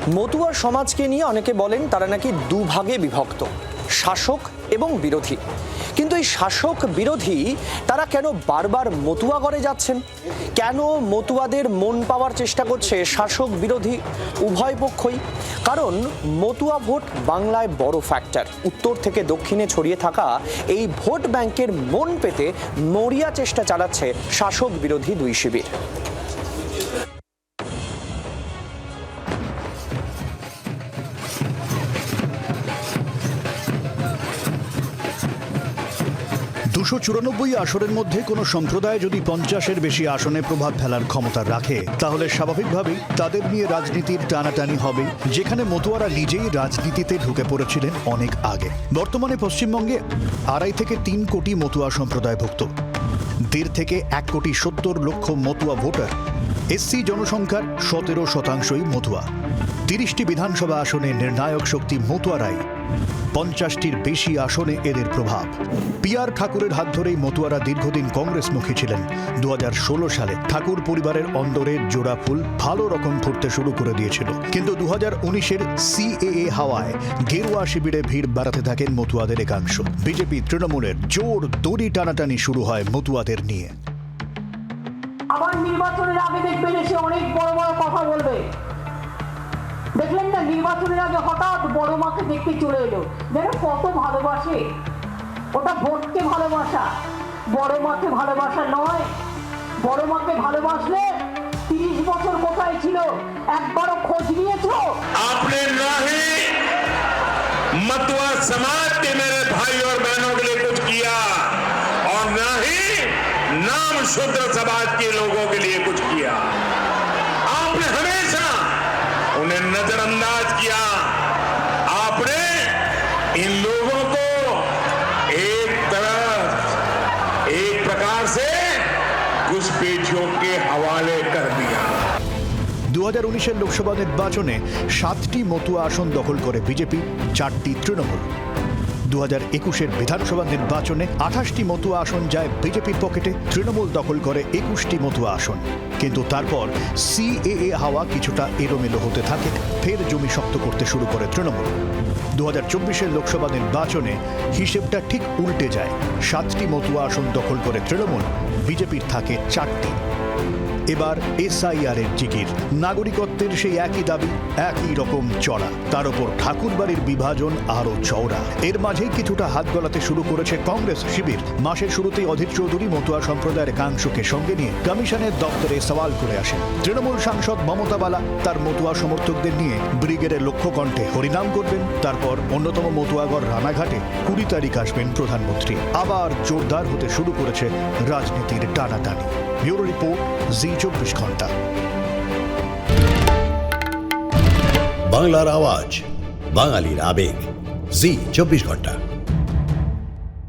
মতুয়া সমাজকে নিয়ে অনেকে বলেন তারা নাকি দুভাগে বিভক্ত, শাসক এবং বিরোধী। কিন্তু এই শাসক বিরোধী তারা কেন বারবার মতুয়াগড়ে যাচ্ছেন? কেন মতুয়াদের মন পাওয়ার চেষ্টা করছে শাসক বিরোধী উভয় পক্ষই? কারণ মতুয়া ভোট বাংলায় বড় ফ্যাক্টর। উত্তর থেকে দক্ষিণে ছড়িয়ে থাকা এই ভোট ব্যাংকের মন পেতে মরিয়া চেষ্টা চালাচ্ছে শাসক বিরোধী দুই শিবির। দুশো ২৯ আসনের মধ্যে কোনো সম্প্রদায় যদি ৫০-এর বেশি আসনে প্রভাব ফেলার ক্ষমতা রাখে, তাহলে স্বাভাবিকভাবেই তাদের নিয়ে রাজনীতির টানাটানি হবে, যেখানে মতুয়ারা নিজেই রাজনীতিতে ঢুকে পড়েছিলেন অনেক আগে। বর্তমানে পশ্চিমবঙ্গে ২.৫ থেকে ৩ কোটি মতুয়া সম্প্রদায়ভুক্ত, ১.৫ থেকে ১,৭০,০০,০০০ মতুয়া ভোটার। এসসি জনসংখ্যার ১৭% মতুয়া। ৩০টি বিধানসভা আসনে নির্ণায়ক শক্তি মতুয়ারাই। ৫০টির বেশি আসনে এদের প্রভাব। পিআর ঠাকুরের হাত ধরেই মতুয়ারা দীর্ঘদিন কংগ্রেসমুখী ছিলেন। ২০১৬ সালে ঠাকুর পরিবারের অন্দরের জোড়া ফুল ভালো রকম ফুটতে শুরু করে দিয়েছিল। কিন্তু ২০১৯-এর সিএএ হাওয়ায় গেরুয়া শিবিরে ভিড় বাড়াতে থাকেন মতুয়াদের একাংশ। বিজেপি তৃণমূলের জোর দড়ি টানাটানি শুরু হয় মতুয়াদের নিয়ে। আবার নির্বাচনের আগে দেখবেন এসে অনেক বড় বড় কথা বলবে। দেখলেন না, নির্বাচনের আগে হঠাৎ বড় মাকে দেখতে চলে এলো। যেন কত ভালোবাসে, ওটা ভোটকে ভালোবাসা, বড় মাকে ভালোবাসা নয়। বড় মাকে ভালোবাসলে ৩০ বছর কোথায় ছিল একবারও খোঁজ নিয়েছো? आपने ना ही मতুआ समाज के मेरे भाई और बहनों के लिए कुछ किया और ना ही नाम शूद्र समाज के लोगों के लिए कुछ किया। आपने हमेशा उन्हें नजरअंदाज किया। आपने इन लोगों को एक प्रकार से घुसपैठियों के हवाले कर दिया। ২০১৯-এর লোকসভা নির্বাচনে ৭টি মতুয়া আসন দখল করে বিজেপি, ৪টি তৃণমূল। ২০২১-এর বিধানসভা নির্বাচনে ২৮টি মতুয়া আসন যায় বিজেপির পকেটে, তৃণমূল দখল করে ২১টি মতুয়া আসন। কিন্তু তারপর সিএএ হাওয়া কিছুটা এলোমেলো হতে থাকে, ফের জমি শক্ত করতে শুরু করে তৃণমূল। ২০২৪-এর লোকসভা নির্বাচনে হিসেবটা ঠিক উল্টে যায়। ৭টি মতুয়া আসন দখল করে তৃণমূল, বিজেপির থাকে ৪টি। এবার এসআইআর-এর জিকির। নাগরিকত্বের সেই একই দাবি, একই রকম চড়া, তার উপর ঠাকুরবাড়ির বিভাজন আরও চওড়া। এর মাঝেই কিছুটা হাত গলাতে শুরু করেছে কংগ্রেস শিবির। মাসের শুরুতেই অধীর চৌধুরী মতুয়া সম্প্রদায়ের একাংশকে সঙ্গে নিয়ে কমিশনের দপ্তরে সওয়াল করে আসেন। তৃণমূল সাংসদ মমতা বালা তার মতুয়া সমর্থকদের নিয়ে ব্রিগেডের লক্ষ্য কণ্ঠে হরিনাম করবেন। তারপর অন্যতম মতুয়াগড় রানাঘাটে ২০ তারিখ আসবেন প্রধানমন্ত্রী। আবার জোরদার হতে শুরু করেছে রাজনীতির টানাটানি। ব্যুরো রিপোর্ট, জি২৪ ঘন্টা। বাংলার আওয়াজ, বাঙালির আবেগ, জি২৪ ঘন্টা।